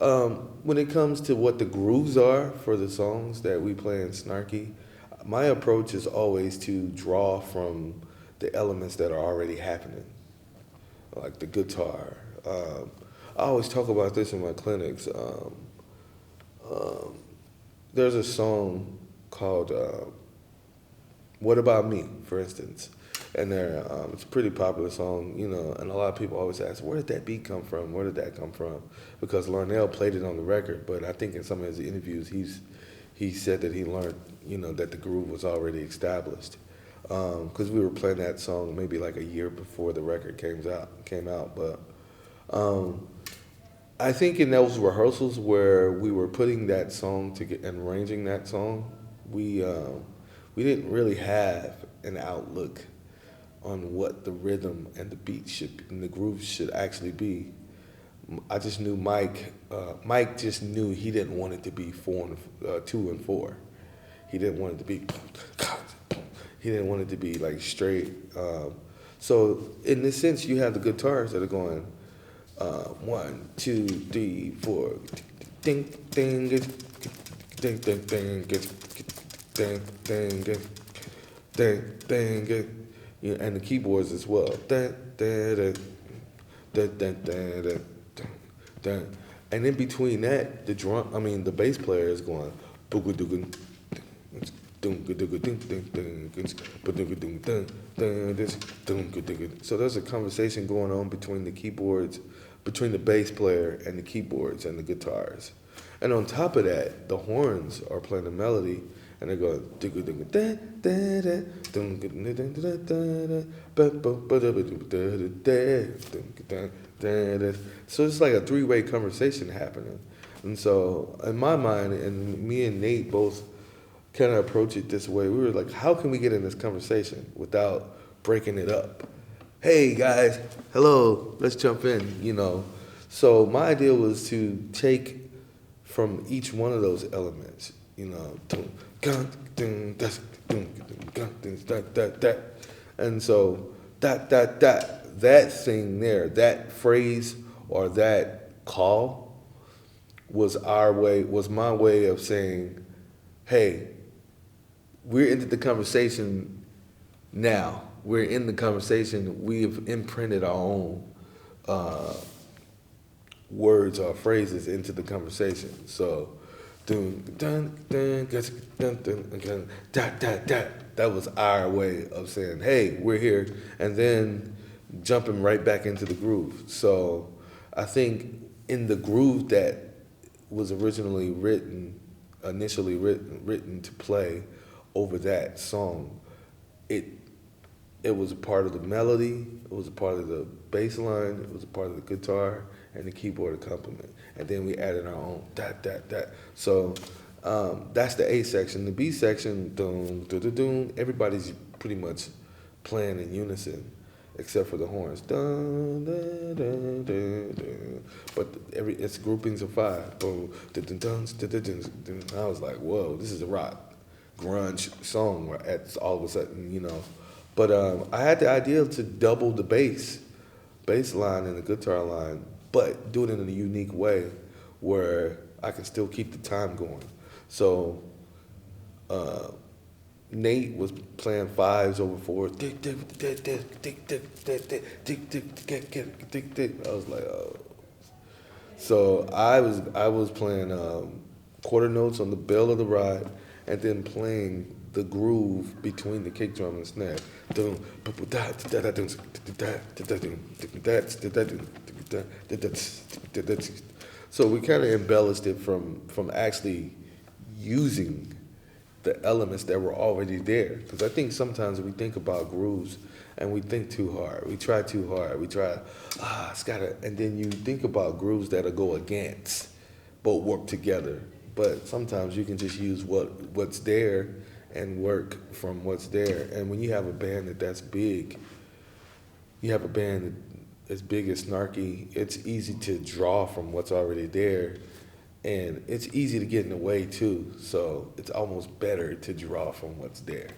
When it comes to what the grooves are for the songs that we play in Snarky, my approach is always to draw from the elements that are already happening, like the guitar. I always talk about this in my clinics. Um, there's a song called "What About Me," for instance, and it's a pretty popular song, and a lot of people always ask, where did that beat come from? Where did that come from? Because Larnell played it on the record, but I think in some of his interviews, he said that he learned, that the groove was already established. Because we were playing that song maybe like a year before the record came out. But I think in those rehearsals where we were putting that song and arranging that song, we didn't really have an outlook on what the rhythm and the beat and the groove should actually be. I just knew Mike just knew he didn't want it to be 2 and 4. He didn't want it to be, he didn't want it to be like straight. So in this sense, you have the guitars that are going 1, 2, 3, 4, ding, ding, ding, ding, ding, ding, ding, ding, ding, ding, and the keyboards as well. And in between that, the bass player is going. So there's a conversation going on between the keyboards, between the bass player and the keyboards and the guitars. And on top of that, the horns are playing the melody, and they're going. So it's like a three-way conversation happening. And so in my mind, and me and Nate both kind of approach it this way, we were like, how can we get in this conversation without breaking it up? Hey guys, hello, let's jump in. So my idea was to take from each one of those elements, and so that thing there, that phrase or that call was my way of saying, hey, we're into the conversation now. We're in the conversation. We've imprinted our own words or phrases into the conversation. So, that was our way of saying, hey, we're here, and then jumping right back into the groove. So I think in the groove that was originally initially written to play over that song, it was a part of the melody, it was a part of the bass line, it was a part of the guitar and the keyboard accompaniment. And then we added our own that. So that's the A section. The B section, everybody's pretty much playing in unison, except for the horns. But it's groupings of 5. I was like, whoa, this is a rock grunge song all of a sudden, But I had the idea to double the bass line and the guitar line, but do it in a unique way where I can still keep the time going. So Nate was playing 5s over 4s. I was like, oh. So I was playing quarter notes on the bell of the ride, and then playing the groove between the kick drum and snare. So we kind of embellished it from actually using the elements that were already there. Because I think sometimes we think about grooves and we think too hard. We try too hard. We try, it's gotta, and then you think about grooves that'll go against, but work together. But sometimes you can just use what's there and work from what's there. And when you have a band that's big, you have a band as big as Snarky, it's easy to draw from what's already there. And it's easy to get in the way too. So it's almost better to draw from what's there,